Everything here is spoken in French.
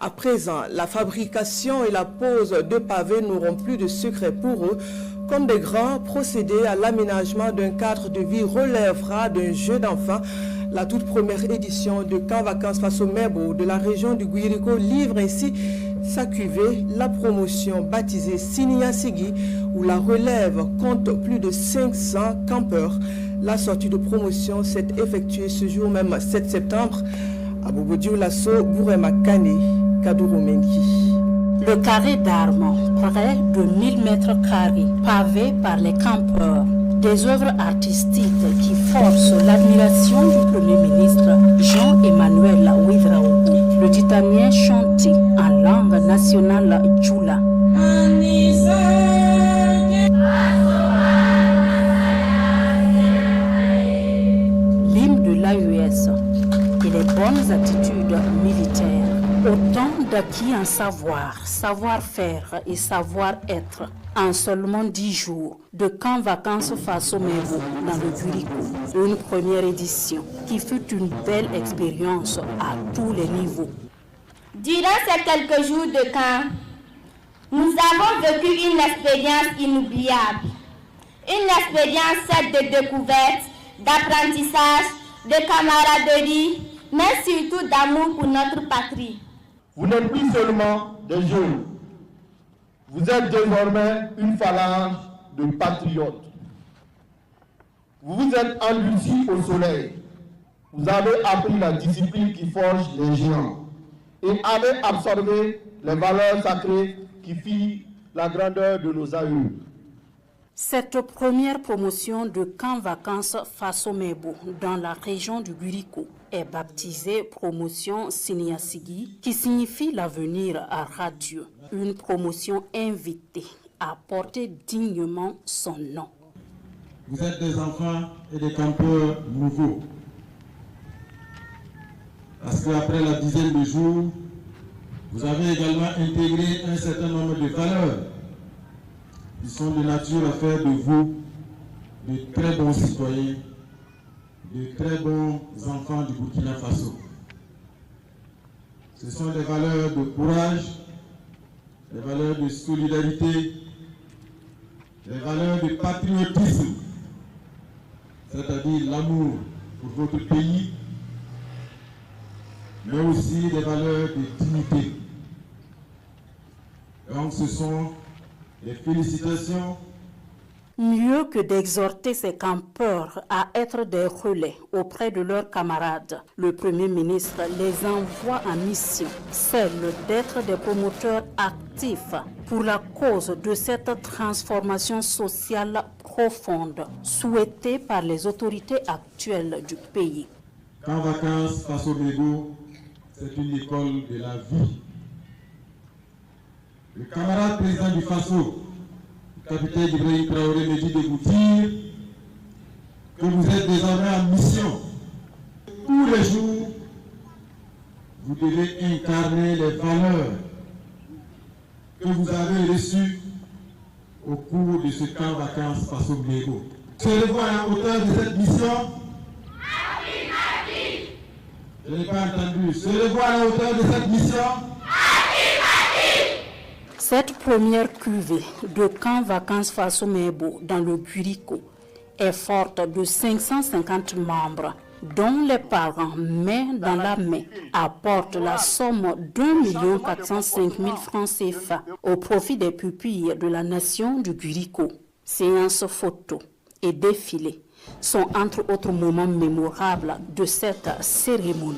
À présent, la fabrication et la pose de pavés n'auront plus de secret pour eux, comme des grands procédés à l'aménagement d'un cadre de vie relèvera d'un jeu d'enfant. La toute première édition de Camp Vacances Faso Mebo de la région du Guirico livre ainsi sa cuvée, la promotion baptisée Sinia Sigui, où la relève compte plus de 500 campeurs. La sortie de promotion s'est effectuée ce jour même 7 septembre à Bobodio Lasso, Bourema Kane, Kadourou Menki. Le carré d'armes, près de 1000 mètres carrés, pavé par les campeurs. Des œuvres artistiques qui forcent l'admiration du Premier ministre Jean-Emmanuel Ouedraogo. Le ditamien chanté en langue nationale Djoula. L'hymne de l'AES et les bonnes attitudes militaires. Autant d'acquis en savoir, savoir-faire et savoir-être en seulement 10 jours de Camp Vacances Faso Mebo dans le Guirico. Une première édition qui fut une belle expérience à tous les niveaux. Durant ces quelques jours de camp, nous avons vécu une expérience inoubliable. Une expérience faite de découvertes, d'apprentissage, de camaraderie, mais surtout d'amour pour notre patrie. Vous n'êtes plus seulement des jeunes. Vous êtes désormais une phalange de patriotes. Vous vous êtes endurcis au soleil. Vous avez appris la discipline qui forge les géants et avez absorbé les valeurs sacrées qui fient la grandeur de nos aïeux. Cette première promotion de Camp Vacances Faso Mebo dans la région du Guirico est baptisée promotion Sinia Sigui, qui signifie l'avenir à radieux. Une promotion invitée à porter dignement son nom. Vous êtes des enfants et des campeurs nouveaux. Parce qu'après la dizaine de jours, vous avez également intégré un certain nombre de valeurs qui sont de nature à faire de vous de très bons citoyens, de très bons enfants du Burkina Faso. Ce sont des valeurs de courage, des valeurs de solidarité, des valeurs de patriotisme, c'est-à-dire l'amour pour votre pays, mais aussi des valeurs de dignité. Donc ce sont des félicitations. Mieux que d'exhorter ces campeurs à être des relais auprès de leurs camarades, le Premier ministre les envoie en mission, celle d'être des promoteurs actifs pour la cause de cette transformation sociale profonde souhaitée par les autorités actuelles du pays. Camp Vacances Faso Mebo, c'est une école de la vie. Le camarade président du Faso, le capitaine Ibrahim Traoré, me dit de vous dire que vous êtes désormais en mission. Tous les jours, vous devez incarner les valeurs que vous avez reçues au cours de ce Camp Vacances Faso Mebo. Serez-vous à la hauteur de cette mission? Je n'ai pas entendu. Serez-vous à la hauteur de cette mission? Cette première cuvée de Camp Vacances Faso Mebo dans le Guirico est forte de 550 membres, dont les parents, main dans la main, apportent la somme d'1 405 000 francs CFA au profit des pupilles de la nation du Guirico. Séances photos et défilés sont entre autres moments mémorables de cette cérémonie.